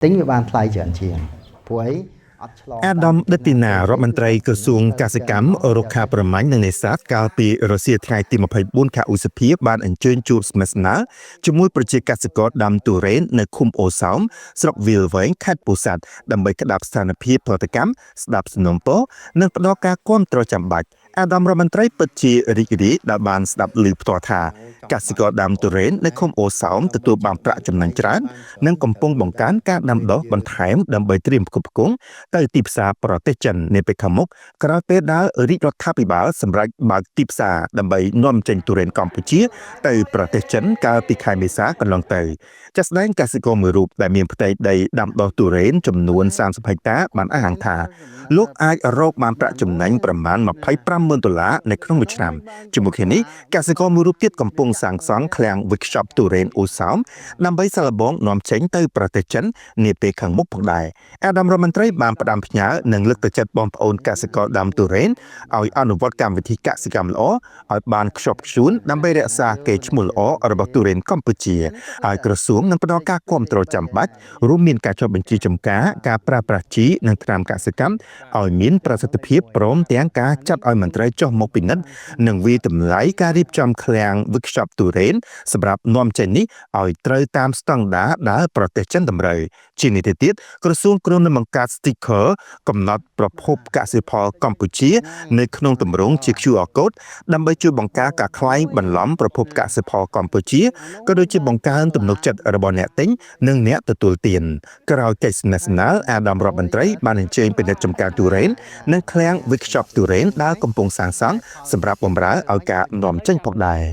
tính với ban thay chuyển chiền cuối Adam Detina រដ្ឋមន្ត្រីក្រសួងកសិកម្មរុក្ខាប្រមាញ់និងនេសាទកាលពីរសៀលថ្ងៃទី24ខែឧសភាបានអញ្ជើញជួបស្មិទ្ធស្នាលជាមួយប្រជាកសិករដាំទុរេននៅឃុំអូសោមស្រុកវាលវែងខេត្តពោធិ៍សាត់ដើម្បីក្តាប់ស្ថានភាពផលិតកម្មស្ដាប់សំណូមពរនិងផ្ដល់ការគាំទ្រចាំបាច់អាដាមរដ្ឋមន្ត្រីពិតជារីករាយដែលបានស្ដាប់ឮផ្ទាល់ថាកសិករដាំទុរេននៅឃុំអូសោមទទួលបានប្រាក់ចំណេញច្រើននិងកំពុងបង្កើនការដាំដុះបន្ថែមដើម្បីត្រៀមផ្គត់ផ្គង់ទៅទីផ្សារប្រទេសចិននាពេលខាងមុខក្រោយពេលដែលរាជរដ្ឋាភិបាលសម្រេចបើកទីផ្សារដើម្បីនាំចេញទុរេនកម្ពុជាទៅប្រទេសចិនកាលពីខែមេសាកន្លងទៅចាស់ស្ដែងកសិករមួយរូបដែលមានផ្ទៃដីដាំដុះទុរេនចំនួន30ហិកតាបានអះអាងថាលោកអាចរកបានប្រាក់ចំណេញប្រមាណ$25,000នៅក្នុងមួយឆ្នាំជាមួយគ្នានេះកសិករមួយរូបទៀតកំពុងសាងសង់ឃ្លាំង workshop ទុរេនអូសោមដើម្បីសាកល្បងនាំចេញទៅប្រទេសចិននាពេលខាងមុខផងដែរអាដាមរដ្ឋមន្ត្រីបានផ្ដាំផ្ញើនិងលើកទឹកចិត្តបងប្អូនកសិករដាំទុរេនឲ្យអនុវត្តកម្មវិធីកសិកម្មល្អឲ្យបានខ្ជាប់ខ្ជួនដើម្បីរក្សាកេរ្តិ៍ឈ្មោះល្អរបស់ទុរេនកម្ពុជាហើយក្រសួងនឹងផ្ដល់ការគាំទ្រចាំបាច់រួមមានការចុះបញ្ជីចម្ការការប្រើប្រាស់ជីនិងថ្នាំកសិកម្មឲ្យមានប្រសិទ្ធភាពព្រមទាំងការចាត់ឲ្យមន្ត្រីចុះមកពិនិត្យនិងវិតម្លៃការរៀបចំឃ្លាំង workshop ទុរេនសម្រាប់នាំចេញនេះឲ្យត្រូវតាមស្តង់ដារដែលប្រទេសចិនតម្រូវជានេះទៅទៀតក្រសួងគ្រោងនឹងបង្កើត sticker កំណត់ប្រភពកសិផលកម្ពុជានៅក្នុងទម្រង់ជា QR code ដើម្បីជួយបង្ការការក្លែងបន្លំប្រភពកសិផលកម្ពុជាក៏ដូចជាបង្កើនទំនុកចិត្តរបស់អ្នកទិញនិងអ្នកទទួលទានក្រោយកិច្ចសំណេះសំណាលអាដាមរដ្ឋមន្ត្រីបានអញ្ជើញពិនិត្យចំការទុរេននិងឃ្លាំង workshop ទុរេនដែលកំពុងសាងសង់សម្រាប់បម្រើឲ្យការនាំចេញផងដែរ